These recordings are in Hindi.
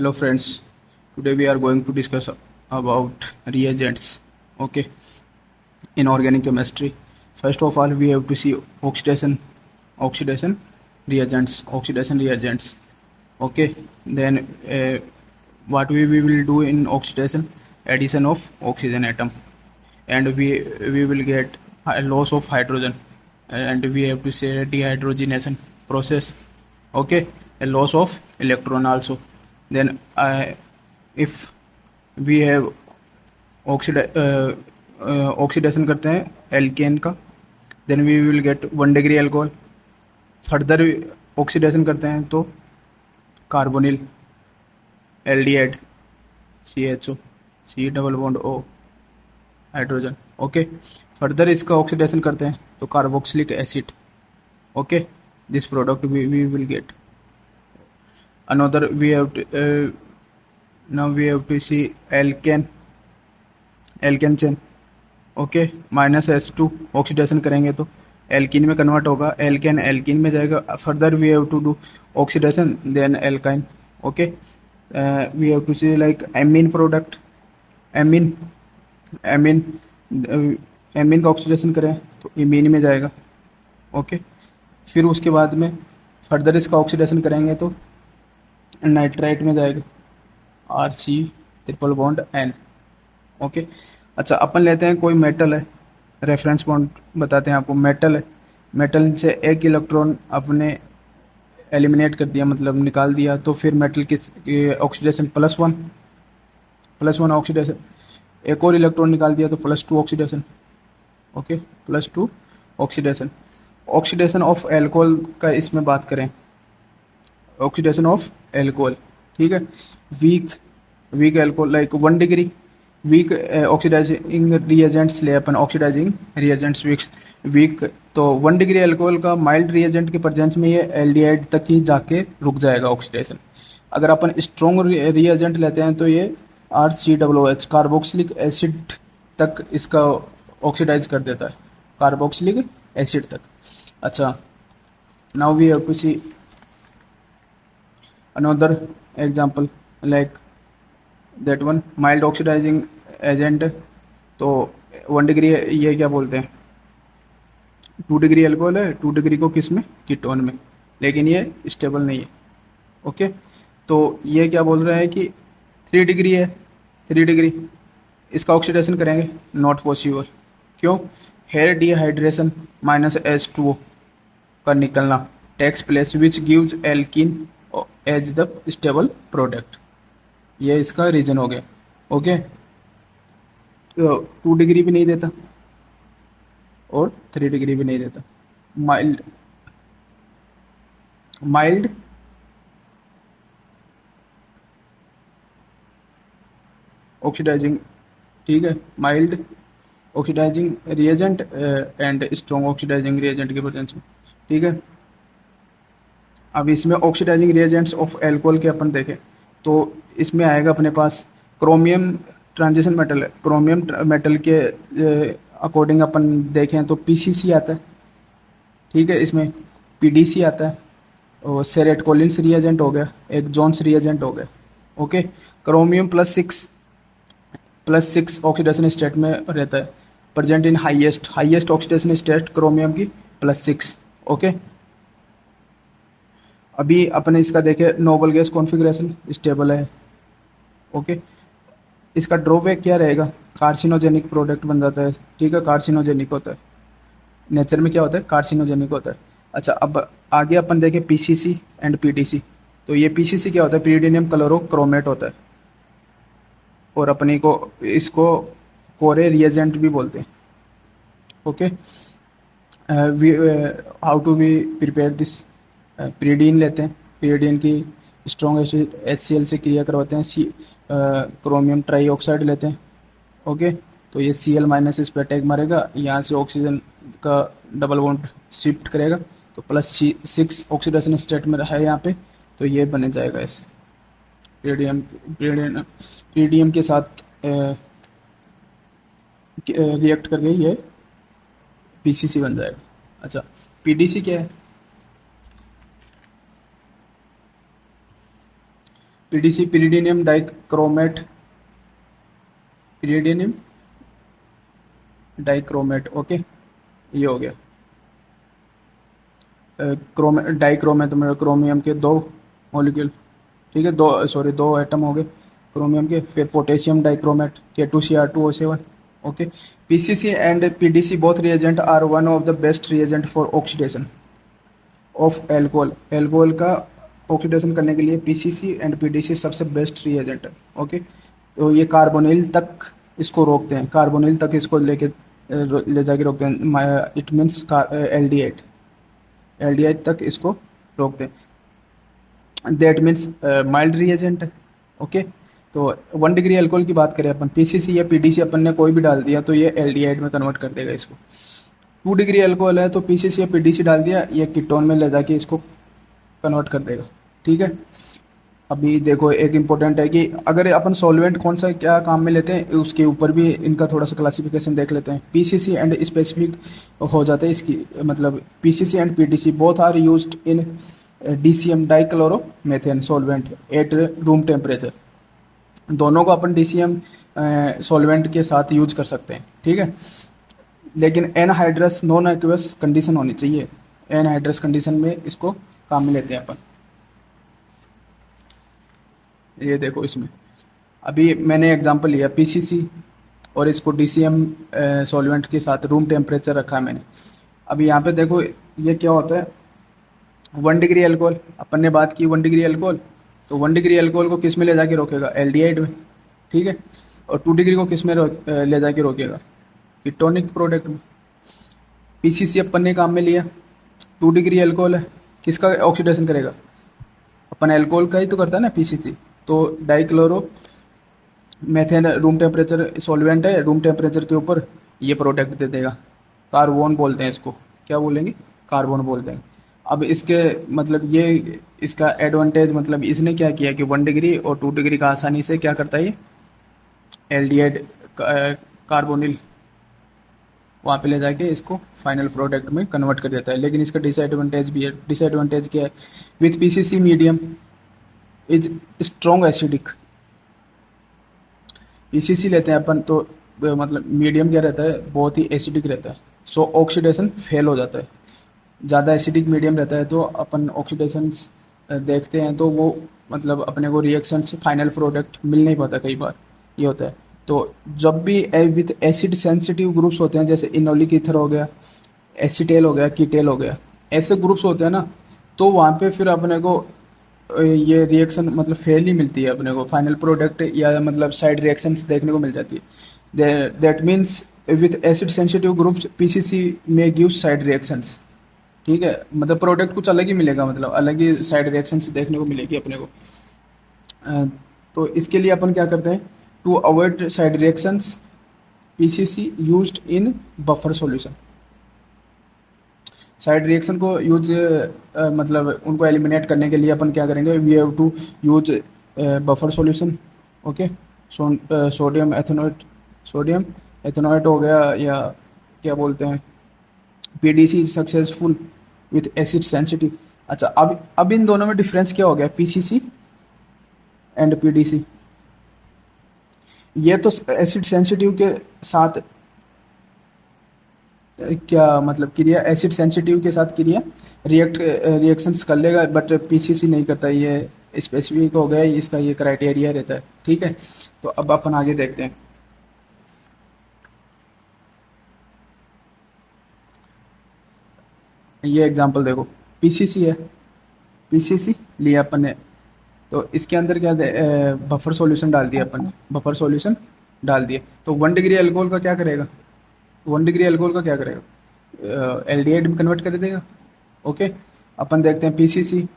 Hello friends, today we are going to discuss about reagents. Okay, in organic chemistry, first of all we have to see oxidation reagents. Okay, then what we will do in oxidation, addition of oxygen atom, and we will get a loss of hydrogen, and we have to say dehydrogenation process. Okay, a loss of electron also. Then if we have oxidation करते हैं एल्केन का, then we will get 1 degree alcohol. Further oxidation करते हैं तो carbonyl, aldehyde, CHO, C double bond O, hydrogen. Okay, further इसका ऑक्सीडेशन करते हैं तो carboxylic acid. Okay, this product we will get. Another we have now we have to see alkane chain. Okay, -S2 oxidation करेंगे तो एल्कीन में कन्वर्ट होगा, एल्कीन में जाएगा. Further we have to do oxidation, then alkyne. Okay, we have to see like amine product. Amine का ऑक्सीडेशन करें तो इमीन में जाएगा. ओके, फिर उसके बाद में फर्दर इसका ऑक्सीडेशन करेंगे तो नाइट्राइट में जाएगा, RC triple bond N. Okay, अच्छा अपन लेते हैं कोई मेटल है, रेफरेंस पॉइंट बताते हैं आपको. मेटल है, मेटल से एक इलेक्ट्रॉन अपने एलिमिनेट कर दिया, मतलब निकाल दिया, तो फिर मेटल की ऑक्सीडेशन +1 ऑक्सीडेशन. एक और इलेक्ट्रॉन निकाल दिया तो +2 oxidation. Okay, +2 oxidation. Oxidation of alcohol का इसमें बात करें, ऑक्सीडेशन ऑफ एल्कोहल, ठीक है. Weak alcohol like 1 degree. Weak oxidising reagents ले अपन, ऑक्सीडाइजिंग रिएजेंट्स वीक, तो 1 डिग्री अल्कोहल का माइल्ड रिएजेंट के प्रेजेंस में ये एल्डिहाइड तक ही जाके रुक जाएगा ऑक्सीडेशन. अगर अपन स्ट्रॉन्ग रिएजेंट लेते हैं तो ये RCOOH कार्बोक्सिलिक एसिड तक इसका ऑक्सीडाइज कर देता है, कार्बोक्सिलिक एसिड तक. अच्छा, now we have to see another example like that one, mild oxidising agent. तो 1 डिग्री, ये क्या बोलते हैं, 2 डिग्री अल्कोहल है, 2 डिग्री को किस में, कीटोन में, लेकिन ये स्टेबल नहीं है. ओके, तो ये क्या बोल रहा है कि 3 डिग्री है, 3 डिग्री, इसका ऑक्सीडेशन करेंगे, नॉट पॉसिबल. क्यों? हेयर डिहाइड्रेशन -S2O का निकलना takes place which gives alkene as the stable product. ये इसका रीजन हो गया. ओके, तो 2 डिग्री भी नहीं देता और 3 डिग्री भी नहीं देता. माइल्ड ऑक्सीडाइजिंग, ठीक है, mild oxidising reagent and strong oxidising reagent के प्रेजेंस में, ठीक है. अब इसमें ऑक्सीडाइजिंग रिएजेंट्स ऑफ एल्कोहल के अपन देखें तो इसमें आएगा अपने पास क्रोमियम, ट्रांजिशन मेटल है, क्रोमियम मेटल के अकॉर्डिंग अपन देखें तो PCC आता है, ठीक है. इसमें PDC आता है, और सेरेट कोलिन्स रिएजेंट हो गया, एक जोन्स रिएजेंट हो गया. ओके, क्रोमियम +6 ऑक्सीडेशन स्टेट में रहता है, present in highest oxidation state chromium की +6. ओके, अभी अपने इसका देखे नोबल गैस कॉन्फ़िगरेशन स्टेबल है. ओके, इसका ड्रॉबैक क्या रहेगा, कार्सिनोजेनिक प्रोडक्ट बन जाता है, ठीक है, कार्सिनोजेनिक होता है, नेचर में क्या होता है, कार्सिनोजेनिक होता है. अच्छा, अब आगे अपन देखें PCC एंड PDC. तो ये PCC क्या होता है, pyridinium क्लोरोक्रोमेट होता है, और अपने को इसको कोरे रिएजेंट भी बोलते हैं. Okay, how to we prepare this, pyridine लेते हैं, pyridine की स्ट्रॉन्ग एसिड HCl से क्रिया करवाते हैं, क्रोमियम ट्राईऑक्साइड लेते हैं. ओके, तो ये Cl- इस पर अटैक मारेगा, यहाँ से ऑक्सीजन का डबल बॉन्ड शिफ्ट करेगा, तो +6 ऑक्सीडेशन स्टेट में है यहाँ पे, तो ये बन जाएगा ऐसे. pyridinium के साथ रिएक्ट करके ये PCC बन जाएगा. अच्छा, PDC क्या है, पीडीसी पिरिडीनियम डाइक्रोमेट, पिरिडीनियम डाइक्रोमेट, ओके ये हो गया। डाइक्रोमेट मतलब क्रोमियम के दो मॉलिक्यूल, ठीक है, दो एटम हो गए क्रोमियम के। फिर potassium dichromate K2Cr2O7, okay. PCC and PDC both reagent are one of the best reagent for oxidation of alcohol. Alcohol का ऑक्सीडेशन करने के लिए पीसीसी एंड पीडीसी सबसे बेस्ट रिएजेंट है, ओके। तो ये कार्बोनिल तक इसको रोकते हैं, कार्बोनिल तक इसको ले जाके रोकते हैं। इट मीन्स एल्डिहाइड, एल्डिहाइड तक इसको रोकते हैं। दैट मीन्स माइल्ड रिएजेंट है, ओके। तो 1 डिग्री अल्कोहल की बात करें अपन, पीसीसी या पीडीसी अपन ने कोई भी डाल दिया तो ये एल्डिहाइड में कन्वर्ट कर देगा इसको। 2 डिग्री अल्कोहल है तो पीसीसी या पीडीसी डाल दिया, ये कीटोन में ले जाके इसको कन्वर्ट कर देगा, ठीक है। अभी देखो एक इम्पोर्टेंट है कि अगर अपन सॉल्वेंट कौन सा क्या काम में लेते हैं उसके ऊपर भी इनका थोड़ा सा क्लासिफिकेशन देख लेते हैं। पीसीसी एंड स्पेसिफिक हो जाता है इसकी, मतलब PCC and PDC both are used in DCM dichloromethane solvent at room temperature. दोनों को अपन डीसीएम सॉल्वेंट के साथ यूज कर सकते हैं, ठीक है। लेकिन एनहाइड्रस नॉन एक्वस कंडीशन होनी चाहिए, एनहाइड्रस कंडीशन में इसको काम में लेते हैं अपन। ये देखो इसमें अभी मैंने एग्जांपल लिया पीसीसी और इसको डीसीएम सॉल्वेंट के साथ रूम टेम्परेचर रखा है मैंने। अभी यहाँ पे देखो ये क्या होता है, 1 डिग्री अल्कोहल, अपन ने बात की 1 डिग्री अल्कोहल, तो 1 डिग्री अल्कोहल को किस में ले जाके रोकेगा, एल्डिहाइड में, ठीक है। और 2 डिग्री को किस में ले जाके रोकेगा, कीटोनिक प्रोडक्ट में। पीसीसी अपन ने काम में लिया, 2 डिग्री अल्कोहल है, किसका ऑक्सीडेशन करेगा, अपन अल्कोहल का ही तो करता है ना पीसीसी। तो dichloro methane room temperature solvent है, रूम टेम्परेचर के ऊपर ये प्रोडक्ट दे देगा, कार्बन बोलते हैं इसको, क्या बोलेंगे, कार्बन बोलते हैं। अब इसके मतलब ये इसका एडवांटेज मतलब इसने क्या किया कि 1 डिग्री और 2 डिग्री का आसानी से क्या करता है ये एल्डिहाइड कार्बोनिल वहाँ पे ले जाके इसको फाइनल प्रोडक्ट में कन्वर्ट कर देता है। लेकिन इसका डिसएडवांटेज भी है, डिसएडवांटेज क्या है, with PCC medium is strong acidic. PCC लेते हैं अपन तो मतलब मीडियम क्या रहता है, बहुत ही एसिडिक रहता है, सो ऑक्सीडेशन फेल हो जाता है। ज़्यादा एसिडिक मीडियम रहता है तो अपन ऑक्सीडेशन देखते हैं तो वो मतलब अपने को रिएक्शंस फाइनल प्रोडक्ट मिल नहीं पाता, कई बार ये होता है। तो जब भी विथ एसिड सेंसिटिव ग्रुप्स होते हैं, जैसे इनोलिक ईथर हो गया, एसिटेल हो गया, कीटेल हो गया, ऐसे ग्रुप्स होते हैं ना, तो वहाँ पे फिर अपने को ये रिएक्शन मतलब फेल ही मिलती है अपने को, फाइनल प्रोडक्ट या मतलब साइड रिएक्शंस देखने को मिल जाती है। That means with acid sensitive groups PCC में गिव साइड रिएक्शंस, ठीक है, मतलब प्रोडक्ट कुछ अलग ही मिलेगा, मतलब अलग ही साइड रिएक्शंस देखने को मिलेगी अपने को। तो इसके लिए अपन क्या करते हैं, to avoid side reactions PCC used in buffer solution. Side reaction को यूज मतलब उनको एलिमिनेट करने के लिए अपन क्या करेंगे, we have to use buffer solution, okay. Sodium ethanoate, sodium ethanoate हो गया, या क्या बोलते हैं PDC is successful with acid sensitive. अच्छा अब इन दोनों में डिफरेंस क्या हो गया, पीसीसी एंड पीडीसी। ये तो एसिड सेंसिटिव के साथ क्या मतलब क्रिया, एसिड सेंसिटिव के साथ क्रिया रिएक्शंस कर लेगा, बट पीसीसी नहीं करता, ये स्पेसिफिक हो गया, इसका ये क्राइटेरिया रहता है, ठीक है। तो अब अपन आगे देखते हैं। ये एग्जांपल देखो, पीसीसी है, पीसीसी लिया अपन ने, तो इसके अंदर क्या बफर सॉल्यूशन डाल दिया अपन ने, बफर सॉल्यूशन डाल दिया, तो 1 डिग्री अल्कोहल का क्या करेगा, 1 डिग्री अल्कोहल का क्या करेगा, एल्डिहाइड में कन्वर्ट कर देगा, ओके। अपन देखते हैं पीसीसी,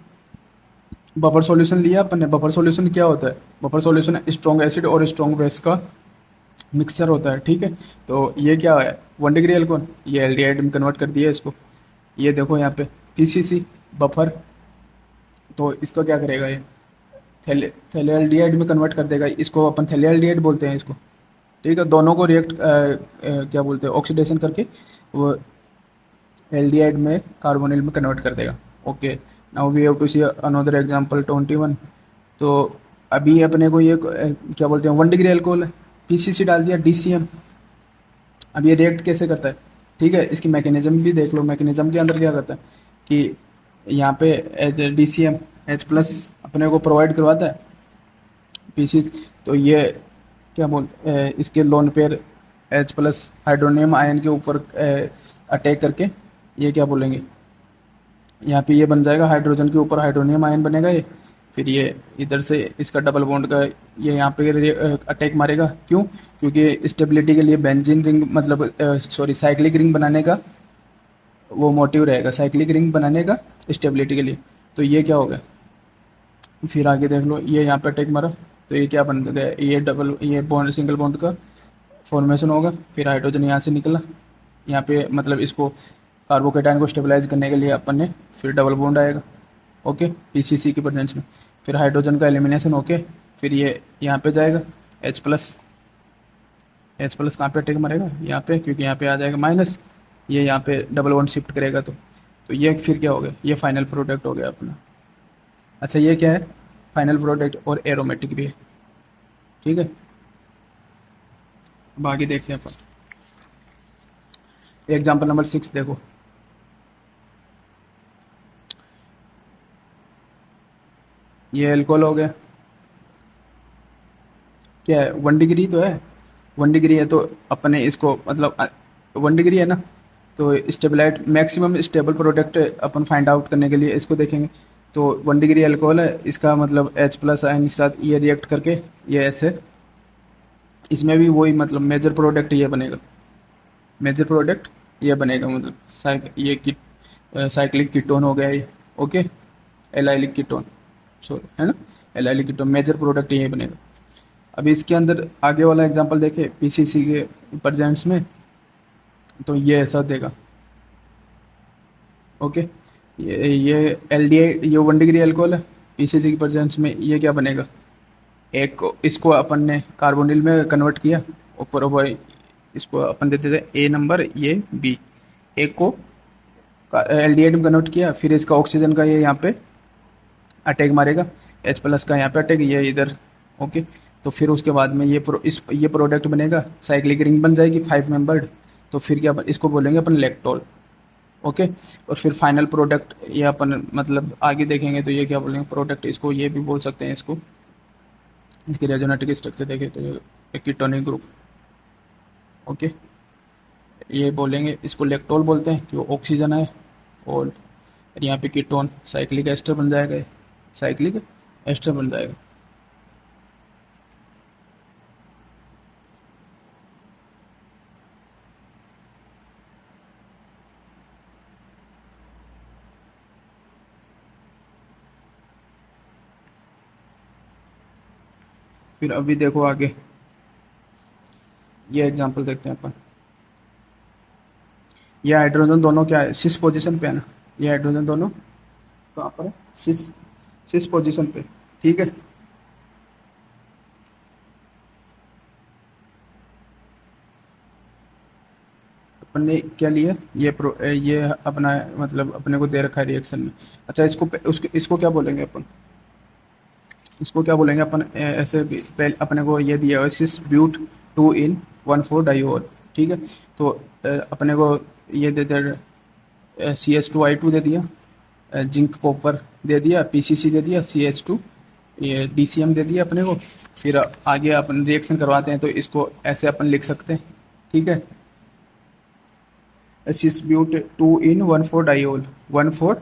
बफर सॉल्यूशन लिया अपन ने, बफर सॉल्यूशन क्या होता है, बफर सॉल्यूशन स्ट्रॉन्ग एसिड और स्ट्रॉन्ग बेस का मिक्सचर होता है, ठीक है। तो ये क्या है, 1 डिग्री अल्कोहल, ये एल्डिहाइड में कन्वर्ट कर दिया इसको, ये देखो यहाँ पे पीसीसी बफर, तो इसको क्या करेगा, ये थैलेल्डिहाइड में कन्वर्ट कर देगा, इसको अपन थैलेल्डिहाइड बोलते हैं इसको, ठीक है। दोनों को रिएक्ट क्या बोलते हैं, ऑक्सीडेशन करके वो एल्डिहाइड में कार्बोनिल में कन्वर्ट कर देगा, okay. Now we have to see another example 21। तो अभी अपने को ये क्या बोलते हैं 1 डिग्री अल्कोहल है, पीसीसी डाल दिया डीसीएम। अब ये रिएक्ट कैसे करता है, ठीक है, इसकी मैकेनिज्म भी देख लो। मैकेनिज्म के अंदर क्या करता है कि यहाँ पे H D C M H plus अपने को प्रोवाइड करवाता है पीसी, तो ये क्या बोल इसके lone pair H plus hydronium ion के ऊपर अटैक करके ये क्या बोलेंगे, यहाँ पे ये बन जाएगा, हाइड्रोजन के ऊपर हाइड्रोनियम आयन बनेगा ये, फिर ये इधर से इसका डबल बॉन्ड का ये यहाँ पे अटैक मारेगा। क्यों? क्योंकि स्टेबिलिटी के लिए बेंजीन रिंग मतलब सॉरी साइक्लिक रिंग बनाने का वो मोटिव रहेगा, साइक्लिक रिंग बनाने का स्टेबिलिटी के लिए। तो ये क्या होगा, फिर आगे देख लो, ये यहाँ पे अटैक मारा तो ये क्या बन गया, ये बॉन्ड सिंगल बॉन्ड का फॉर्मेशन होगा। फिर हाइड्रोजन यहाँ से निकला, यहाँ पे मतलब इसको कार्बोकेटाइन को स्टेबलाइज करने के लिए अपन ने फिर डबल बॉन्ड आएगा, ओके, पीसीसी की प्रेजेंस में। फिर हाइड्रोजन का एलिमिनेशन होके फिर ये यहाँ पे जाएगा H प्लस। H प्लस कहाँ पे अटैक मारेगा, यहाँ पे, क्योंकि यहाँ पे आ जाएगा माइनस, ये यहाँ पे डबल बॉन्ड शिफ्ट करेगा तो ये फिर क्या हो गया, ये फाइनल प्रोडक्ट हो गया अपना। अच्छा ये क्या है, फाइनल प्रोडक्ट और एरोमेटिक भी है, ठीक है। अब आगे देखते हैं अपन एग्जाम्पल नंबर 6 देखो। ये एल्कोहल हो गया, क्या है 1 डिग्री तो है, 1 डिग्री है तो अपने इसको मतलब 1 डिग्री है ना, तो स्टेबलाइट मैक्सिमम स्टेबल प्रोडक्ट अपन फाइंड आउट करने के लिए इसको देखेंगे। तो 1 डिग्री अल्कोहल है, इसका मतलब H प्लस आयन के साथ ये रिएक्ट करके ये ऐसे, इसमें भी वही मतलब मेजर प्रोडक्ट ये बनेगा, मेजर प्रोडक्ट ये बनेगा मतलब ये साइक्लिक कीटोन हो गया ये, ओके, एलाइलिक कीटोन सॉरी है ना, एलाइलिक कीटोन मेजर प्रोडक्ट ये बनेगा। अभी इसके अंदर आगे वाला एग्जांपल देखें पीसीसी के प्रेजेंट्स में, तो ये ऐसा देगा, ओके, ये एल्डिहाइड, ये 1 डिग्री अल्कोहल है, पीसीसी के प्रेजेंट्स में ये क्या बनेगा, एक इसको अपन ने कार्बोनिल में कन्वर्ट किया, ऊपर ऊपर इसको अपन देते थे ए नंबर, ये बी, एक को एल्डिहाइड में कन्वर्ट किया, फिर इसका ऑक्सीजन का ये यहाँ पे अटैक मारेगा, H प्लस का यहाँ पे अटैक, ये इधर, ओके। तो फिर उसके बाद में ये प्रोडक्ट बनेगा, साइक्लिक रिंग बन जाएगी 5 मेंबर्ड, तो फिर क्या इसको बोलेंगे अपन लेक्टोल, ओके। और फिर फाइनल प्रोडक्ट ये अपन मतलब आगे देखेंगे तो ये क्या बोलेंगे प्रोडक्ट, इसको ये भी बोल सकते हैं, इसको इसकी रेजोनेटिक स्ट्रक्चर देखें तो ये कीटोनिक ग्रुप, ओके, ये बोलेंगे, इसको लेक्टोल बोलते हैं कि वो ऑक्सीजन है, और यहाँ पे कीटोन साइक्लिक एस्टर बन जाएगा, साइक्लिक एस्टर बन जाएगा। फिर अभी देखो आगे ये एग्जांपल देखते हैं अपन, ये हाइड्रोजन दोनों क्या है, सिस पोजीशन पे है ना, ये हाइड्रोजन दोनों कहाँ पर है, सिस पोजीशन पे, ठीक है। अपन ने क्या लिया, ये अपना मतलब अपने को दे रखा है रिएक्शन में। अच्छा इसको क्या बोलेंगे अपन, इसको क्या बोलेंगे अपन, ऐसे भी पहले अपने को ये दिया हुआ सिस ब्यूट 2 in 1,4 डाइओल, ठीक है। तो अपने को ये दे दिया CH2I2 दे दिया, जिंक कॉपर दे दिया, PCC दे दिया, CH2 ये DCM दे दिया अपने को। फिर आगे अपन रिएक्शन करवाते हैं तो इसको ऐसे अपन लिख सकते हैं, ठीक है, सिस ब्यूट 2 in 1,4 डाइओल, 1,4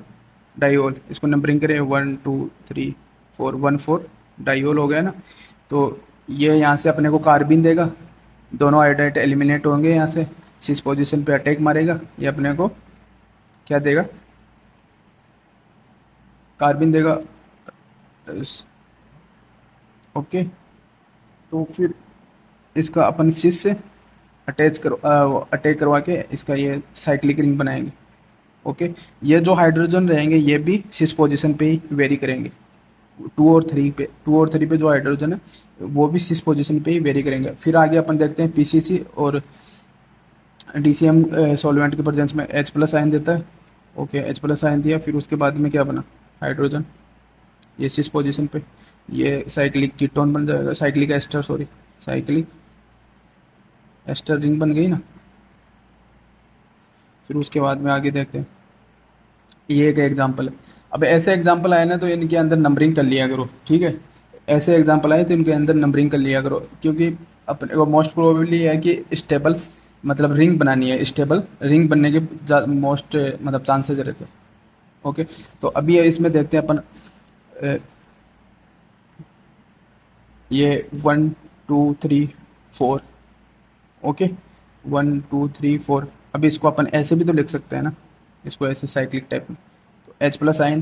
डाइओल, इसको नंबरिंग करें 1 2 3 4, 1,4 डाइओल हो गया ना। तो ये यहाँ से अपने को कार्बिन देगा, दोनों हाइड्राइड एलिमिनेट होंगे यहाँ से, सिस पोजीशन पे अटैक मारेगा, ये अपने को क्या देगा, कार्बिन देगा, ओके। तो फिर इसका अपन सिस से अटैक करवा के इसका ये साइक्लिक रिंग बनाएंगे, ओके। ये जो हाइड्रोजन रहेंगे ये भी सिस पोजीशन पे ही वेरी करेंगे, 2 और 3 पे जो हाइड्रोजन है वो भी सिस पोजीशन पे ही वेरी करेंगे। फिर आगे अपन देखते हैं पीसीसी और डीसीएम सॉल्वेंट के प्रेजेंस में H प्लस आयन देता है, ओके, H प्लस आयन दिया, फिर उसके बाद में क्या बना, हाइड्रोजन, ये सिस पोजीशन पे ये साइक्लिक कीटोन बन जाएगा, cyclic ester, sorry cyclic ester ring बन गई ना। फिर उसके बाद में आगे देखते हैं, ये एक एग्जांपल है। अब ऐसे एग्जांपल आए ना तो इनके अंदर नंबरिंग कर लिया करो, ठीक है। ऐसे एग्जांपल आए तो इनके अंदर नंबरिंग कर लिया करो, क्योंकि अपने को मोस्ट प्रोबेबली है कि स्टेबल्स मतलब रिंग बनानी है, स्टेबल रिंग बनने के मोस्ट मतलब चांसेस रहते हैं। ओके, तो अभी इसमें देखते हैं अपन ये 1 2 3 4, ओके 1 2 3 4। अभी इसको अपन ऐसे भी तो लिख सकते हैं ना, इसको ऐसे साइक्लिक टाइप में। तो H प्लस आयन,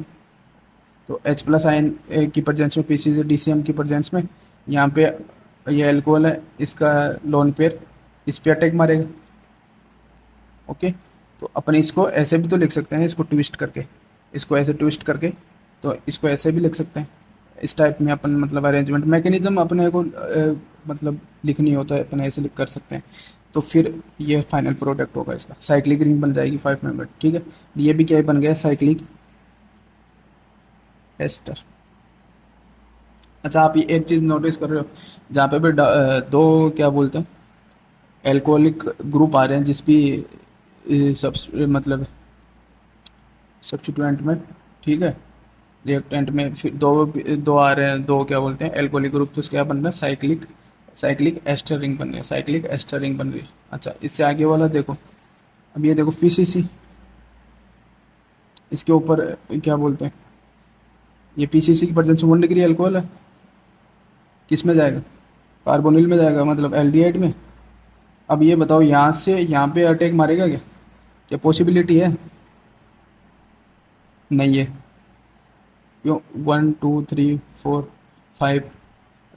तो H प्लस आयन की प्रेजेंस में पीसी से DCM की प्रेजेंस में यहाँ पे ये एल्कोहल है, इसका लोन पेयर इस पे अटैक मारेगा। ओके, तो अपन इसको ऐसे भी तो लिख सकते हैं, इसको ट्विस्ट करके, इसको ऐसे ट्विस्ट करके, तो इसको ऐसे भी लिख सकते हैं। इस टाइप में अपन मतलब अरेंजमेंट मैकेनिज्म अपने को मतलब लिखनी हो तो अपन ऐसे लिख कर सकते हैं। तो फिर ये फाइनल प्रोडक्ट होगा इसका, साइक्लिक रिंग बन जाएगी 5 मेंबर, ठीक है। ये भी क्या बन गया, साइक्लिक एस्टर। अच्छा, आप ये एक चीज़ नोटिस कर रहे हो, जहाँ पे भी दो क्या बोलते हैं एल्कोहलिक ग्रुप आ रहे हैं जिस भी सब मतलब सब्स्टिट्यूएंट में, ठीक है, रिएक्टेंट में, फिर दो दो आ रहे हैं, दो क्या बोलते हैं एल्कोहलिक ग्रुप, तो क्या बन रहा है साइक्लिक साइक्लिक एस्टर रिंग बन रही है, साइक्लिक एस्टर रिंग बन रही है। अच्छा, इससे आगे वाला देखो, अब ये देखो पीसीसी, इसके ऊपर क्या बोलते हैं, ये पीसीसी की प्रेजेंस 1 डिग्री अल्कोहल है, किस में जाएगा, कार्बोनिल में जाएगा, मतलब एल्डिहाइड में। अब ये बताओ यहाँ से यहाँ पे अटैक मारेगा क्या, क्या पॉसिबिलिटी है, नहीं है, क्यों 1 2 3 4 5।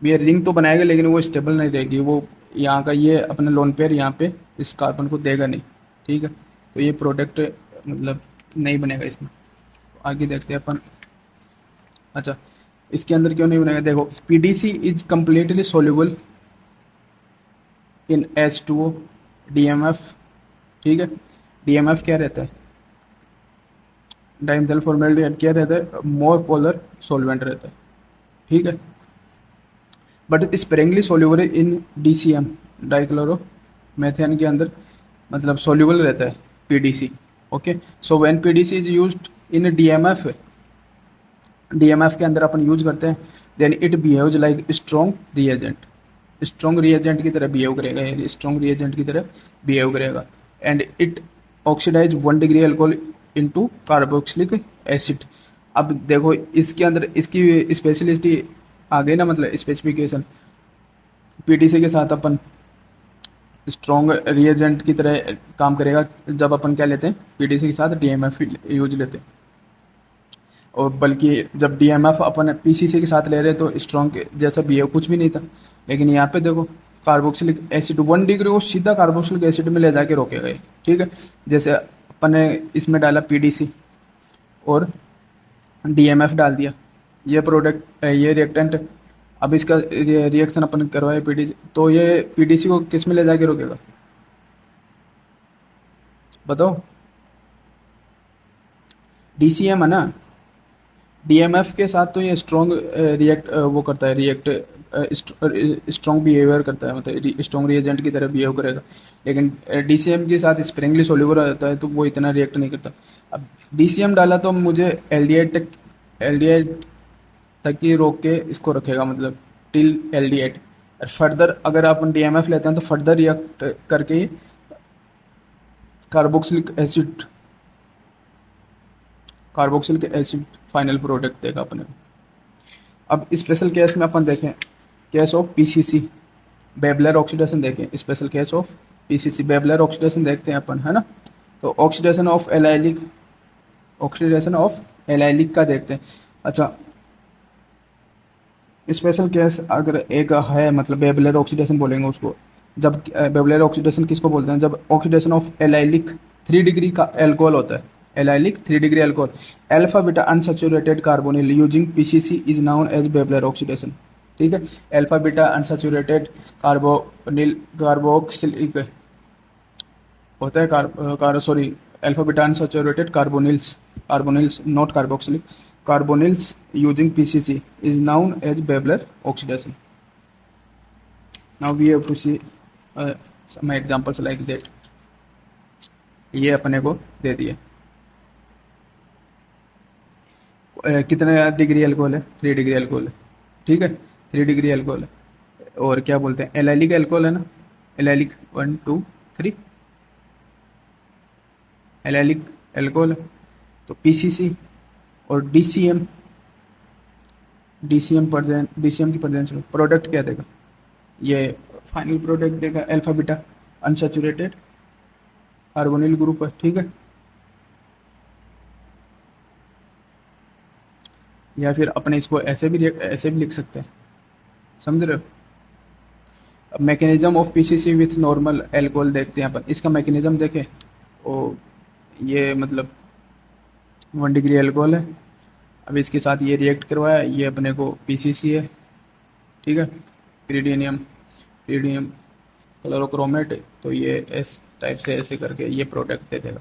अब ये रिंग तो बनाएगा लेकिन वो स्टेबल नहीं रहेगी, वो यहाँ का ये अपना लोन पेयर यहाँ पे इस कार्बन को देगा नहीं, ठीक है। तो ये प्रोडक्ट मतलब नहीं बनेगा इसमें। तो आगे देखते हैं अपन। अच्छा, इसके अंदर क्यों नहीं बनेगा, देखो PDC is completely soluble in H2O, DMF, ठीक है। DMF क्या रहता है, डाइमिथाइल फॉर्मेल्डिहाइड, क्या रहता है, मोर पोलर सॉल्वेंट रहता है, ठीक है। But sparingly soluble in DCM, dichloromethane के अंदर मतलब सोल्यूबल रहता है PDC. Okay, so when PDC is used in DMF, DMF के अंदर अपन यूज करते हैं, then it behaves like strong reagent, strong reagent की तरह बिहेव करेगा, ये स्ट्रॉन्ग रिएजेंट की तरह बिहेव करेगा। And it oxidise 1 degree alcohol into carboxylic acid. अब देखो इसके अंदर इसकी स्पेशलिटी आ गई ना, मतलब स्पेसिफिकेशन, पीटीसी के साथ अपन स्ट्रॉन्ग रिएजेंट की तरह काम करेगा जब अपन क्या लेते हैं, पीटीसी के साथ DMF यूज लेते हैं। और बल्कि जब DMF अपन पीसीसी के साथ ले रहे तो स्ट्रॉन्ग जैसा बिहेव कुछ भी नहीं था, लेकिन यहाँ पे देखो कार्बोक्सिलिक एसिड 1 डिग्री को सीधा कार्बोक्सिलिक एसिड में ले जाके रोकेगा ये, ठीक है। जैसे अपन ने इसमें डाला पीडीसी और DMF डाल दिया, ये प्रोडक्ट ये रिएक्टेंट, अब इसका रिएक्शन अपन करवाए पीडीसी, तो ये पीडीसी को किस में ले जाके रोकेगा बताओ, DCM है ना। DMF के साथ तो ये स्ट्रॉन्ग रिएक्ट वो करता है, रिएक्ट स्ट्रॉन्ग बिहेवियर करता है, मतलब स्ट्रॉन्ग रिएजेंट की तरह बिहेव करेगा। लेकिन DCM के साथ स्प्रिंगली सोल्यूबल रहता है तो वो इतना रिएक्ट नहीं करता। अब DCM डाला तो मुझे एल्डिहाइड तक ही रोक के इसको रखेगा, मतलब टिल एल्डिहाइड। और फर्दर अगर अपन DMF लेते हैं तो फर्दर रिएक्ट करके कार्बोक्सिलिक एसिड फाइनल प्रोडक्ट देगा अपने को। अब स्पेशल केस में अपन देखें, case of PCC Babler oxidation देखें, special case of PCC Babler oxidation देखते हैं अपन, है ना। तो ऑक्सीडेशन ऑफ एलाइलिक का देखते हैं। अच्छा, स्पेशल केस अगर एक है, मतलब बेबलर ऑक्सीडेशन बोलेंगे उसको, जब बेबलर ऑक्सीडेशन किसको बोलते हैं, जब ऑक्सीडेशन ऑफ एलाइलिक 3 डिग्री का अल्कोहल होता है, allylic 3 degree alcohol, alpha beta unsaturated carbonyl using PCC is known as Babler oxidation, ठीक है। Alpha beta unsaturated carbonyl carboxylic होता है, alpha beta unsaturated carbonyls not carboxylic, carbonyls using PCC is known as Babler oxidation. Now we have to see some examples like that. ये अपने को दे दिए कितने डिग्री अल्कोहल है, 3 डिग्री अल्कोहल है, ठीक है, 3 डिग्री अल्कोहल है। और क्या बोलते हैं, एलाइलिक अल्कोहल है ना, एलाइलिक 1 2 3 एलाइलिक अल्कोहल है। तो पीसीसी और डीसीएम, डीसीएम की प्रेजेंस में प्रोडक्ट क्या देगा, ये फाइनल प्रोडक्ट देगा alpha beta unsaturated carbonyl group है, ठीक है। या फिर अपने इसको ऐसे भी लिख सकते हैं, समझ रहे हो। Mechanism of PCC with normal alcohol देखते हैं अपन, इसका मैकेनिज्म देखें तो ये मतलब 1 डिग्री अल्कोहल है। अब इसके साथ ये रिएक्ट करवाया, ये अपने को पीसीसी है, ठीक है, पिरीडियम क्लोरोक्रोमेट। तो ये इस टाइप से ऐसे करके ये प्रोडक्ट दे देगा,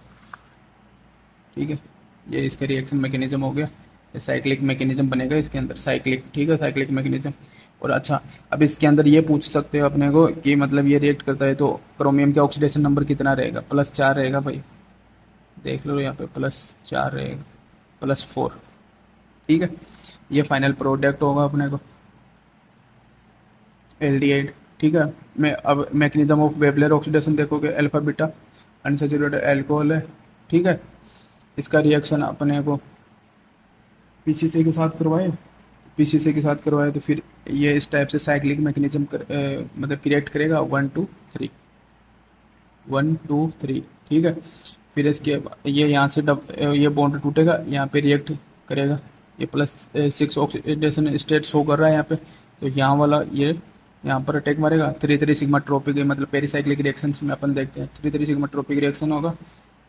ठीक है। ये इसका रिएक्शन मैकेनिज्म हो गया, साइक्लिक मैकेनिज्म बनेगा इसके अंदर, साइक्लिक, ठीक है, साइक्लिक मैकेनिज्म। और अच्छा, अब इसके अंदर ये पूछ सकते हो अपने को कि मतलब ये रिएक्ट करता है तो क्रोमियम का ऑक्सीडेशन नंबर कितना रहेगा, +4 रहेगा भाई, देख लो यहाँ पे +4 रहेगा, +4, ठीक है। ये फाइनल प्रोडक्ट होगा अपने को एल्डिहाइड, ठीक है। मैं अब मैकेनिज्म ऑफ वेबलर ऑक्सीडेशन देखोगे, अल्फा बीटा अनसैचुरेटेड अल्कोहल है, ठीक है। इसका रिएक्शन अपने को पीसीसी के साथ करवाए तो फिर ये इस टाइप से साइक्लिक मैकेनिज्म मतलब क्रिएट करेगा 1 2 3 1 2 3, ठीक है। फिर इसके ये यहाँ से ये बॉन्ड टूटेगा, यहाँ पे रिएक्ट करेगा, ये +6 ऑक्सीडेशन स्टेट शो कर रहा है यहाँ पे। तो यहाँ वाला ये यहाँ पर अटैक मारेगा, 3 सिग्मा ट्रोपिक, मतलब पेरिसाइक्लिक रिएक्शंस में अपन देखते हैं 3 सिग्मा ट्रोपिक रिएक्शन होगा।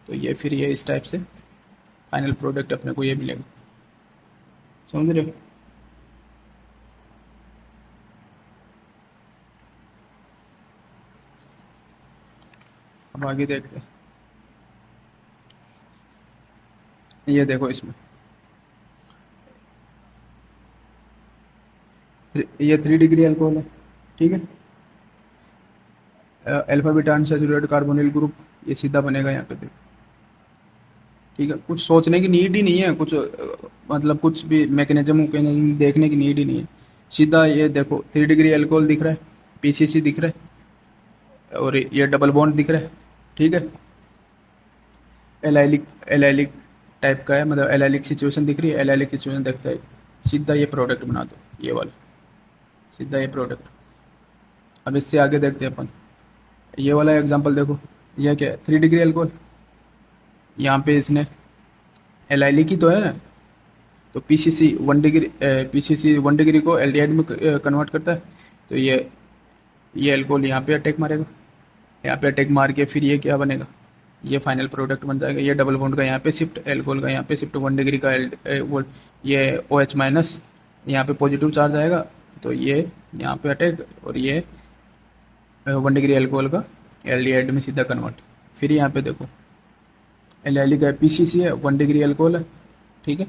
तो ये फिर ये इस टाइप से फाइनल प्रोडक्ट अपने को ये मिलेगा, समझ रहे हो। अब आगे देखते हैं, ये देखो इसमें ये 3 डिग्री अल्कोहल है, ठीक है। Alpha beta unsaturated carbonyl group, ये सीधा बनेगा यहाँ पे देखो, ठीक है। कुछ सोचने की नीड ही नहीं है, कुछ मतलब कुछ भी मैकेनिज्म देखने की नीड ही नहीं है, सीधा ये देखो 3 डिग्री अल्कोहल दिख रहा है, पीसीसी दिख रहा है, और ये डबल बॉन्ड दिख रहा है, ठीक है। एलाइलिक टाइप का है, मतलब एलाइलिक सिचुएशन दिख रही है, एलाइलिक सिचुएशन देखता है, सीधा ये प्रोडक्ट बना दो, ये वाला सीधा ये प्रोडक्ट। अब इससे आगे देखते हैं अपन, ये वाला एग्जांपल देखो, ये क्या है, 3 डिग्री अल्कोहल, यहाँ पे इसने एलाइलिक ही तो है ना, तो पीसीसी 1 डिग्री को एल्डिहाइड में कन्वर्ट करता है। तो ये अल्कोहल यहाँ पे अटैक मारेगा, यहाँ पे अटैक मार के फिर ये क्या बनेगा, ये फाइनल प्रोडक्ट बन जाएगा। ये डबल बॉन्ड का यहाँ पे शिफ्ट, अल्कोहल का यहाँ पे शिफ्ट, 1 डिग्री का वो ये OH- यहाँ पे पॉजिटिव चार्ज आएगा, तो ये यहाँ पे अटैक, और ये 1 डिग्री अल्कोहल का एल्डिहाइड में सीधा कन्वर्ट। फिर यहाँ पे देखो एल्डिहाइड है, पीसीसी है, 1 डिग्री अल्कोहल है, ठीक है।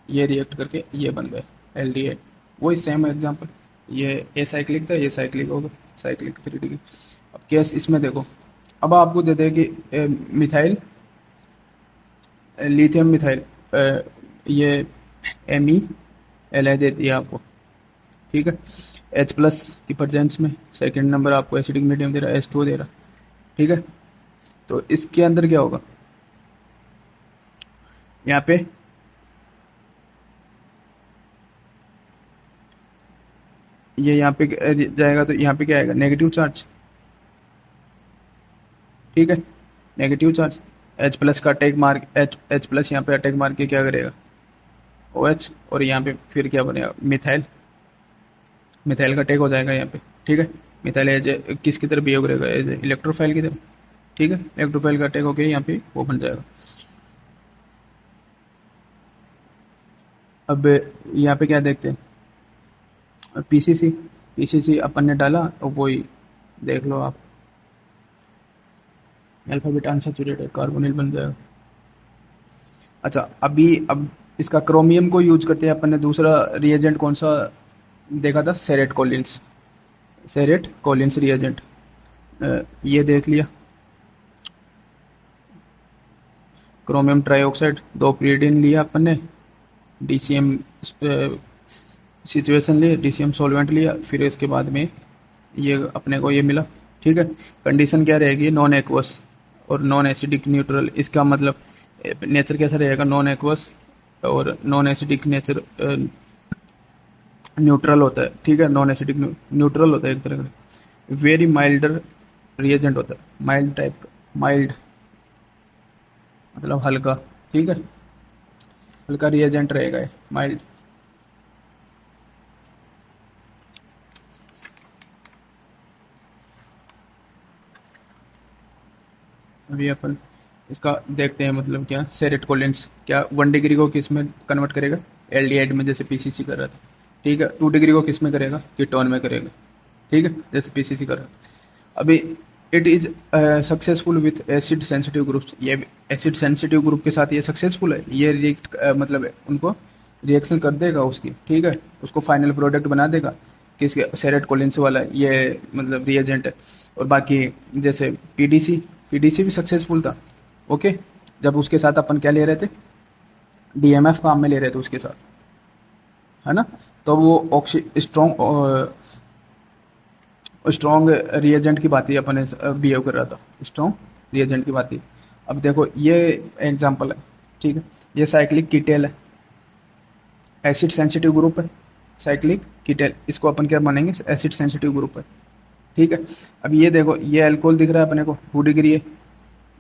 ये रिएक्ट करके ये बन गए एल्डिहाइड, वही सेम एग्जांपल, ये एसाइक्लिक था, ये साइक्लिक होगा, साइक्लिक 3 डिग्री। अब केस इसमें देखो, अब आपको दे दें कि मिथाइल लिथियम मिथाइल, ये MELI दे दिया आपको, ठीक है। H+ की प्रेजेंस में सेकंड नंबर आपको एसिडिक मीडियम दे रहा है, H2 दे रहा, ठीक है। तो इसके अंदर क्या होगा, यहाँ पे ये यहाँ पे जाएगा, तो यहाँ पे क्या आएगा, नेगेटिव चार्ज, ठीक है, नेगेटिव चार्ज। H+ का अटैक मार, H+ यहाँ पे अटैक मार के क्या करेगा, OH, और यहाँ पे फिर क्या बनेगा, मिथाइल का अटैक हो जाएगा यहाँ पे, ठीक है। मिथाइल एज किसकी तरह बिहेव करेगा, एज इलेक्ट्रोफाइल की तरह, ठीक है। इलेक्ट्रोफाइल का अटैक हो गया यहाँ पे, वो बन जाएगा। अब यहाँ पे क्या देखते हैं, पीसीसी अपन ने डाला, और वही देख लो आप, अल्फा बीटा अनसैचुरेटेड कार्बोनिल बन जाएगा। अच्छा, अब इसका क्रोमियम को यूज करते हैं अपन ने। दूसरा रिएजेंट कौन सा देखा था? सेरेट कोलिन्स, सेरेट कोलिन्स रिएजेंट, ये देख लिया। क्रोमियम ट्राइऑक्साइड, 2 प्रीडिन लिया अपन ने, डीसीएम सिचुएशन लिए, डीसीएम सॉल्वेंट लिया, फिर इसके बाद में ये अपने को ये मिला। ठीक है, कंडीशन क्या रहेगी? नॉन एक्वस और नॉन एसिडिक न्यूट्रल। इसका मतलब नेचर कैसा रहेगा? नॉन एक्वस और नॉन एसिडिक नेचर न्यूट्रल होता है। ठीक है, नॉन एसिडिक न्यूट्रल होता है एक तरह का। वेरी माइल्डर रिएजेंट होता है, माइल्ड टाइप का, माइल्ड मतलब हल्का। ठीक है, हल्का रिएजेंट रहेगा ये, माइल्ड। अभी अपन इसका देखते हैं मतलब क्या। सेरेट कोलिन्स क्या 1 डिग्री को किस में कन्वर्ट करेगा? एल्डिहाइड में, जैसे पीसीसी कर रहा था। ठीक है, 2 डिग्री को किस में करेगा? कीटोन में करेगा। ठीक है, जैसे पीसीसी कर रहा था। अभी it is successful with acid sensitive groups. ये एसिड सेंसिटिव ग्रुप के साथ ये सक्सेसफुल है। ये रिएक्ट मतलब उनको रिएक्शन कर देगा उसकी। ठीक है, उसको फाइनल प्रोडक्ट बना देगा। किसके? सेरेट कोलिन्स वाला ये मतलब रिएजेंट है। और बाकी जैसे पीडीसी, पीडीसी भी सक्सेसफुल था। ओके, जब उसके साथ अपन क्या ले रहे थे? डीएमएफ काम में ले रहे थे उसके साथ, है ना? तो वो ऑक्सी स्ट्रॉन्ग रिएजेंट की बात ही अपन बिहेव कर रहा था, स्ट्रॉन्ग रिएजेंट की बात ही। अब देखो ये एग्जांपल है। ठीक है, ये साइक्लिक कीटेल है, एसिड सेंसिटिव ग्रुप है, साइक्लिक कीटेल। इसको अपन क्या मानेंगे? एसिड सेंसिटिव ग्रुप है। ठीक है, अब ये देखो, ये अल्कोहल दिख रहा है अपने को, 2 डिग्री है।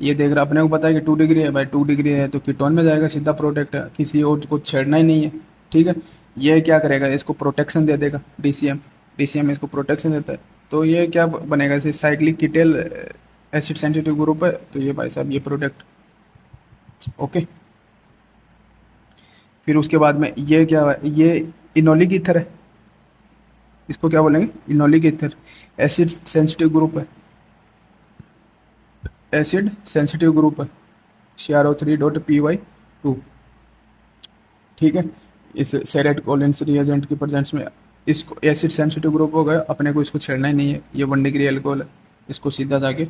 ये देख रहा, अपने को पता है कि 2 डिग्री है भाई, 2 डिग्री है तो कीटोन में जाएगा, सीधा प्रोटेक्ट है, किसी और को छेड़ना ही नहीं है। ठीक है, ये क्या करेगा? इसको प्रोटेक्शन दे देगा, डीसीएम। डीसीएम इसको प्रोटेक्शन देता है, तो ये क्या बनेगा? इसे cyclic Keitel acid sensitive group है, तो ये भाई साहब ये प्रोडक्ट। ओके, फिर उसके बाद में ये क्या है? ये इनोलिक ईथर है। इसको क्या बोलेंगे? Enolic ether, acid sensitive group है, एसिड सेंसिटिव ग्रुप है, CrO3.py2। ठीक है, इस सेरेट कोलिन्स रिएजेंट की प्रेजेंस में इसको एसिड सेंसिटिव ग्रुप हो गया। अपने को इसको छेड़ना ही नहीं है, ये 1 डिग्री अल्कोहल है, इसको सीधा जाके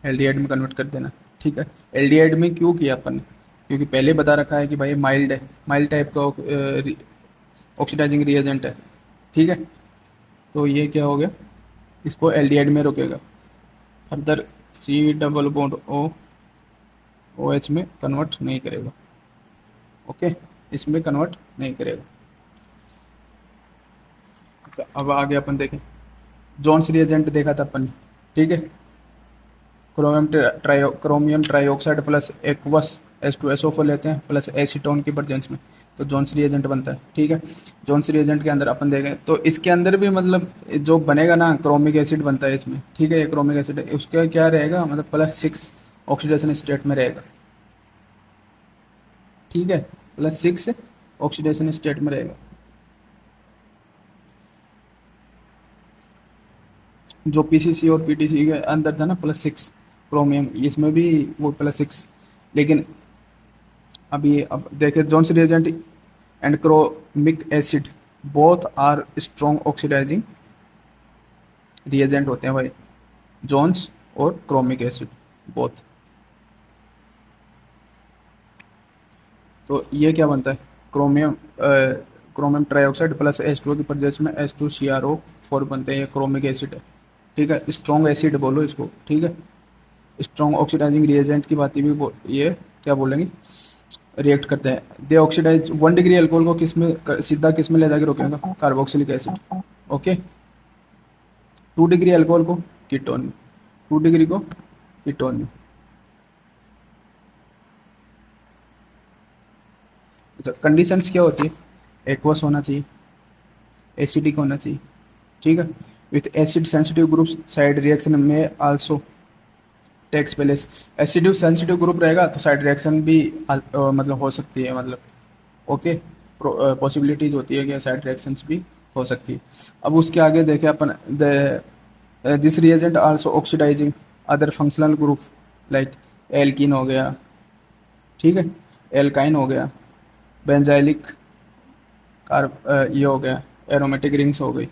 एल्डिहाइड में कन्वर्ट कर देना। ठीक है, एल्डिहाइड में क्यों किया अपन ने? क्योंकि पहले बता रखा है कि भाई माइल्ड है, माइल्ड टाइप का ऑक्सीडाइजिंग रिएजेंट है। ठीक है, तो ये क्या हो गया? इसको एल्डिहाइड में रोकेगा, further C double bond O O H में कन्वर्ट नहीं करेगा। ओके, इसमें कन्वर्ट नहीं करेगा। अच्छा, अब आगे अपन देखें, जोन्स रिएजेंट देखा था अपन ने। ठीक है, chromium trioxide plus aqueous H2SO4 लेते हैं प्लस एसीटोन की प्रेजेंस में, तो जोन्स रिएजेंट बनता है। ठीक है, जोन्स रिएजेंट के अंदर अपन देखें तो इसके अंदर भी मतलब जो बनेगा ना, क्रोमिक एसिड बनता है इसमें। ठीक है, ये क्रोमिक एसिड है, उसका क्या रहेगा? मतलब +6 ऑक्सीडेशन स्टेट में रहेगा। ठीक है, +6 ऑक्सीडेशन स्टेट में रहेगा। जो पीसीसी और पीटीसी के अंदर था ना +6 क्रोमियम, इसमें भी वो +6। लेकिन अभी अब देखें, Jones reagent and chromic acid both are strong oxidising reagent होते हैं भाई, जोन्स और क्रोमिक एसिड बोथ। तो ये क्या बनता है? Chromium chromium trioxide plus H2O की प्रेजेंस में H2CrO4 बनते हैं, ये क्रोमिक एसिड है। ठीक है, स्ट्रॉन्ग एसिड बोलो इसको। ठीक है, स्ट्रॉन्ग ऑक्सीडाइजिंग रिएजेंट की बात भी ये क्या बोलेंगे? रिएक्ट करते हैं। दे ऑक्सीडाइज 1 डिग्री अल्कोहल को किस में सीधा किस में ले जाके रोकेगा? Carboxylic acid. Okay, 2 degree alcohol को कीटोन में, 2 डिग्री को कीटोन में। अच्छा, कंडीशंस क्या होती है? एक्वस होना चाहिए, एसिडिक होना चाहिए। ठीक है, with acid sensitive groups side reaction में also takes place. Acidic sensitive group रहेगा तो साइड रिएक्शन भी मतलब हो सकती है, मतलब ओके, पॉसिबिलिटीज होती है कि साइड रिएक्शंस भी हो सकती है। अब उसके आगे देखें अपन, this reagent also oxidizing other functional group like alkene हो गया। ठीक है, एल्काइन हो गया, बेंजाइलिक ये हो गया, एरोमेटिक रिंग्स हो गई।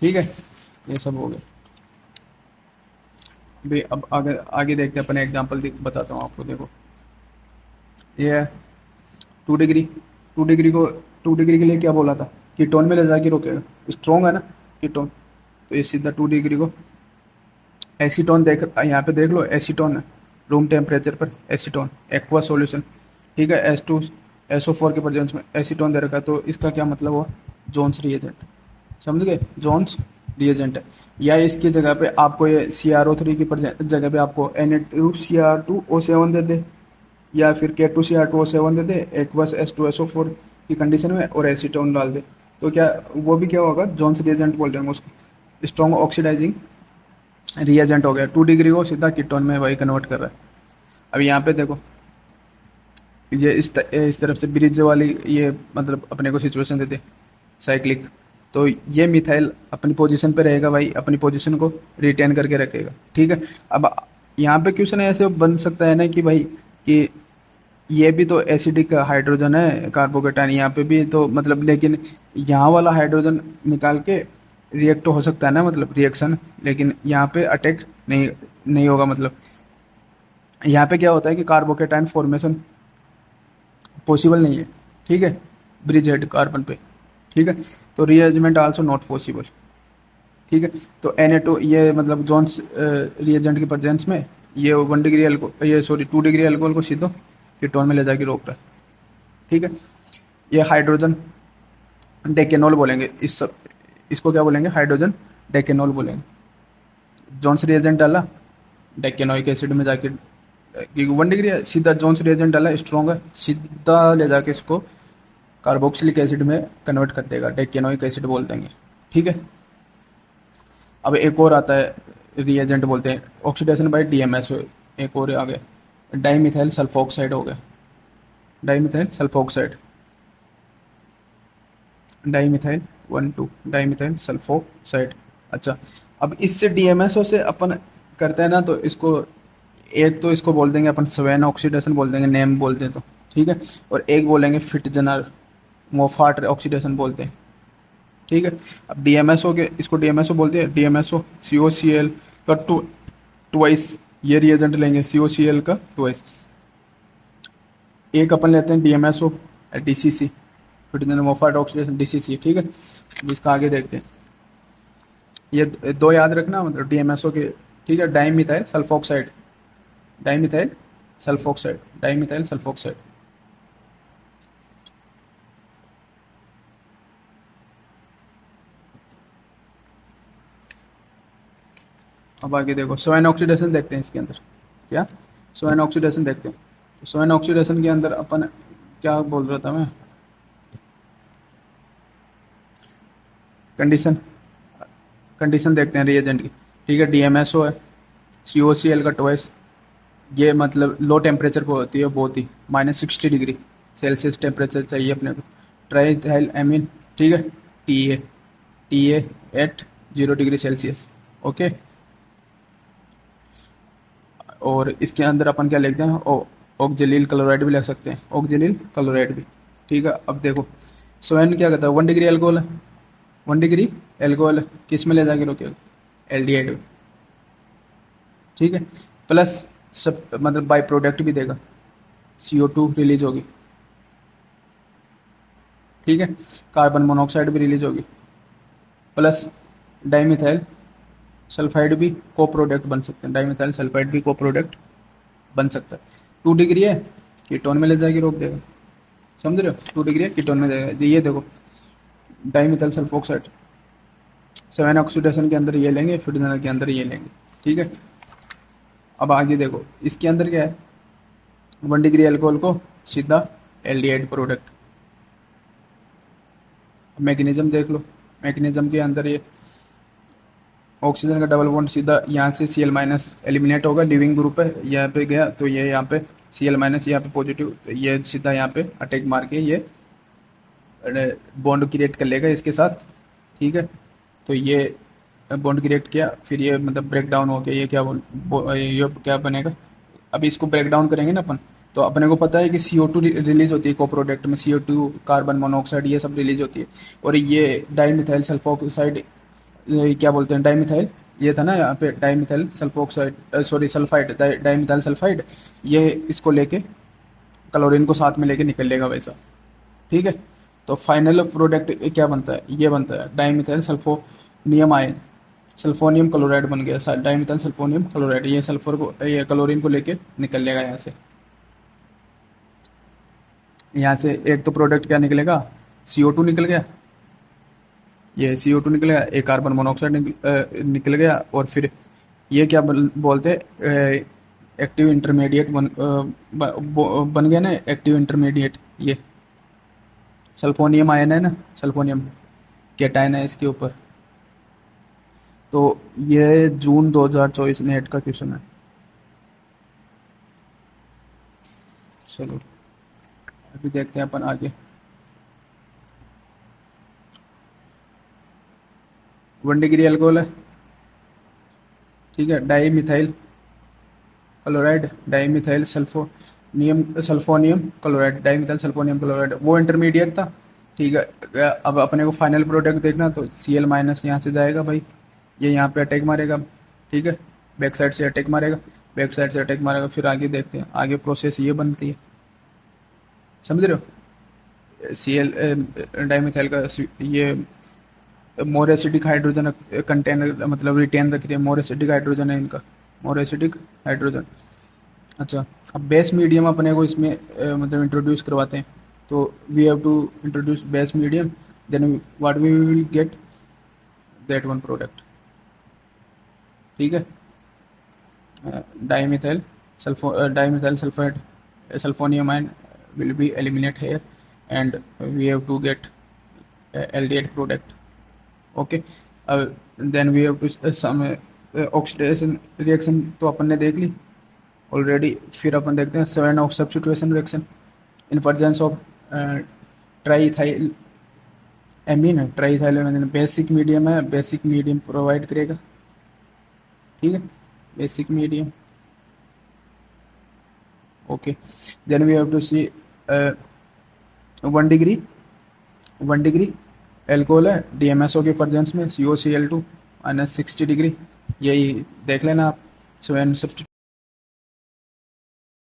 ठीक है, ये सब हो गया। भी अब आगे आगे देखते हैं अपने एग्जांपल बताता हूँ आपको। देखो ये है 2 डिग्री। 2 डिग्री को 2 डिग्री के लिए क्या बोला था, कीटोन में ले जाके रोकेगा, स्ट्रॉन्ग है ना कीटोन। तो ये सीधा 2 डिग्री को एसीटोन देख, यहाँ पे देख लो एसीटोन है, रूम टेम्परेचर पर एसीटोन एक्वा सॉल्यूशन। ठीक है, SO4 के प्रेजेंस में एसीटोन दे रखा है, तो इसका क्या मतलब हुआ, जोन्स रिएजेंट। समझ गए, जोन्स रिएजेंट है। या इसकी जगह पे आपको ये CrO3 की जगह पे आपको Na2Cr2O7 दे दे, या फिर K2Cr2O7 दे दे एक्वस H2SO4 की कंडीशन में और एसीटोन डाल दे, तो क्या वो भी क्या होगा, जोन्स रिएजेंट बोल रहे हैं उसको, स्ट्रॉन्ग ऑक्सीडाइजिंग रिएजेंट हो गया। 2 डिग्री को सीधा कीटोन में वही कन्वर्ट कर रहा है। अब यहाँ पे देखो ये इस तरफ से ब्रिज वाली ये मतलब अपने को सिचुएशन देते साइक्लिक, तो ये मिथाइल अपनी पोजीशन पे रहेगा भाई, अपनी पोजीशन को रिटेन करके रखेगा। ठीक है, अब यहाँ पे क्वेश्चन ऐसे बन सकता है ना कि भाई कि ये भी तो एसिडिक हाइड्रोजन है कार्बोकेटाइन यहाँ पे भी, तो मतलब लेकिन यहाँ वाला हाइड्रोजन निकाल के रिएक्ट तो हो सकता है ना, मतलब रिएक्शन, लेकिन यहाँ पे अटैक नहीं नहीं होगा। मतलब यहाँ पे क्या होता है कि कार्बोकेटाइन फॉर्मेशन पॉसिबल नहीं है। ठीक है, ब्रिज हेड कार्बन पे। ठीक है, तो रीअरेंजमेंट आल्सो नॉट पॉसिबल। ठीक है, तो Na2 ये मतलब जोन्स रिएजेंट के प्रेजेंस में ये 1 डिग्री अल्कोहल, ये सॉरी 2 डिग्री अल्कोहल को सीधो कीटोन में ले जाके रोक रहा है। ठीक है, ये हाइड्रोजन डेकेनॉल बोलेंगे, इसको क्या बोलेंगे, हाइड्रोजन डेकेनॉल बोलेंगे। जोन्स रिएजेंट डाला डेकेनोइक एसिड में जाके, 1 डिग्री है, सीधा जोन्स रिएजेंट डाला स्ट्रॉन्ग है, सीधा ले जाके इसको कार्बोक्सिलिक एसिड में कन्वर्ट कर देगा, डेकेनोइक एसिड बोल देंगे। ठीक है, अब एक और आता है रिएजेंट बोलते हैं ऑक्सीडेशन बाय DMSO, एक और आ गया डाईमिथाइल सल्फोक्साइड हो गया, dimethyl sulphoxide, dimethyl 1,2 dimethyl sulphoxide. अच्छा, अब इससे DMSO से अपन करते हैं ना, तो इसको एक तो इसको बोल देंगे अपन स्वेन ऑक्सीडेशन बोल देंगे, नेम बोल दें तो। ठीक है, और एक बोलेंगे फिटजनर मोफाट ऑक्सीडेशन बोलते हैं। ठीक है, अब DMSO के, इसको DMSO बोलते हैं, DMSO COCl का ट्वाइस ये रिएजेंट लेंगे, COCl का ट्वाइस। एक अपन लेते हैं DMSO DCC, फिटजनर मोफाट ऑक्सीडेशन DCC। ठीक है, अब इसका आगे देखते हैं, ये दो याद रखना मतलब DMSO के। ठीक है, dimethyl sulphoxide, dimethyl sulphoxide, dimethyl sulphoxide. अब आगे देखो स्वाइन ऑक्सीडेशन देखते हैं इसके अंदर, क्या स्वाइन ऑक्सीडेशन देखते हैं। तो स्वाइन ऑक्सीडेशन के अंदर अपन क्या बोल रहा था मैं, कंडीशन कंडीशन देखते हैं रिएजेंट की। ठीक है, DMSO है, COCl का ट्वाइस, ये मतलब लो टेम्परेचर पर होती है बहुत ही, -60 डिग्री सेल्सियस टेम्परेचर चाहिए अपने को। ट्राइथाइल एमीन, ठीक है, TA at 0 degree Celsius. Okay, और इसके अंदर अपन क्या लिखते हैं, ऑक्जेलिल क्लोराइड भी लिख सकते हैं, ऑक्जेलिल क्लोराइड भी। ठीक है, अब देखो स्वाइन क्या कहता है, 1 डिग्री एल्कोहल है, 1 डिग्री एल्कोहल किस में ले जाके रोकेगा, एल्डिहाइड में। ठीक है, प्लस सब मतलब बाई प्रोडक्ट भी देगा, CO2 रिलीज होगी। ठीक है, कार्बन मोनोऑक्साइड भी रिलीज होगी, प्लस डाईमिथाइल सल्फाइड भी को प्रोडक्ट बन सकते हैं, डाईमिथाइल सल्फाइड भी को प्रोडक्ट बन सकता है। 2 डिग्री है, कीटोन में ले जाके रोक देगा। समझ रहे हो, 2 डिग्री है, कीटोन में जाएगा। ये देखो डाईमिथाइल सल्फोक्साइड, सेवन ऑक्सीडेशन के अंदर ये लेंगे, फिटजनर के अंदर ये लेंगे। ठीक है, अब आगे देखो इसके अंदर क्या है, 1 डिग्री अल्कोहल को सीधा एल्डिहाइड प्रोडक्ट। मैकेनिज्म देख लो, मैकेनिज्म के अंदर ये ऑक्सीजन का डबल बॉन्ड सीधा यहाँ से Cl- एलिमिनेट होगा, लिविंग ग्रुप है यहाँ पे गया, तो ये यहाँ पे Cl- यहाँ पे पॉजिटिव, तो ये सीधा यहाँ पे अटैक मार के ये बॉन्ड क्रिएट कर लेगा इसके साथ। ठीक है, तो ये बॉन्ड क्रिएट किया, फिर ये मतलब ब्रेक डाउन हो गया, ये क्या ये क्या बनेगा, अभी इसको ब्रेक डाउन करेंगे ना अपन, तो अपने को पता है कि CO2 रिलीज होती है को प्रोडक्ट में, CO2 कार्बन मोनोऑक्साइड ये सब रिलीज होती है। और ये डाईमिथाइल सल्फोक्साइड, क्या बोलते हैं, डाईमिथाइल, ये था ना यहाँ पे dimethyl sulphoxide, sorry sulphide, dimethyl sulphide, ये इसको लेके क्लोरीन को साथ में लेके निकलेगा वैसा। ठीक है, तो फाइनल प्रोडक्ट क्या बनता है, ये बनता है डाईमिथाइल सल्फोनियम आयन, सल्फोनियम क्लोराइड बन गया डाईमिथाइल सल्फोनियम क्लोराइड। ये सल्फर को, ये क्लोरीन को लेके निकलेगा यहाँ से एक तो प्रोडक्ट क्या निकलेगा, CO2 निकल गया, ये CO2 निकल गया, एक कार्बन मोनोऑक्साइड निकल गया, और फिर ये क्या बोलते हैं, एक्टिव इंटरमीडिएट बन गया ना, एक्टिव इंटरमीडिएट, ये सल्फोनियम आयन है ना, सल्फोनियम कैटायन है इसके ऊपर। तो ये जून 2024 नेट का क्वेश्चन है। चलो अभी देखते हैं अपन आगे। 1 डिग्री अल्कोहल है, ठीक है, di methyl chloride, di methyl सल्फोनियम chloride, di methyl सल्फोनियम chloride, वो इंटरमीडिएट था। ठीक है, अब अपने को फाइनल प्रोडक्ट देखना, तो Cl माइनस यहाँ से जाएगा भाई, ये यहाँ पे अटैक मारेगा, ठीक है, बैक साइड से अटैक मारेगा, बैक साइड से अटैक मारेगा, फिर आगे देखते हैं, आगे प्रोसेस ये बनती है, समझ रहे हो। Cl डाईमिथाइल का ये मोर एसिडिक हाइड्रोजन कंटेन, मतलब रिटेन रख रही है, मोर एसिडिक हाइड्रोजन है इनका, मोर एसिडिक हाइड्रोजन। अच्छा, अब बेस मीडियम अपने को इसमें मतलब इंट्रोड्यूस करवाते हैं, तो we have to introduce base medium, then what we will get that one product. ठीक है, dimethyl sulphide sulphonium ion will be eliminate here, and we have to get aldehyde product. Okay, then we have to some oxidation reaction तो अपन ने देख ली ऑलरेडी। फिर अपन देखते हैं 7 of substitution reaction in presence of triethylamine है, ट्राइथाइल एमीन बेसिक मीडियम है, बेसिक मीडियम प्रोवाइड करेगा, ठीक है, basic medium. Okay, then we have to see 1 degree alcohol है, DMSO के प्रेजेंस में COCl2 -60 डिग्री, यही देख लेना आप। सो एन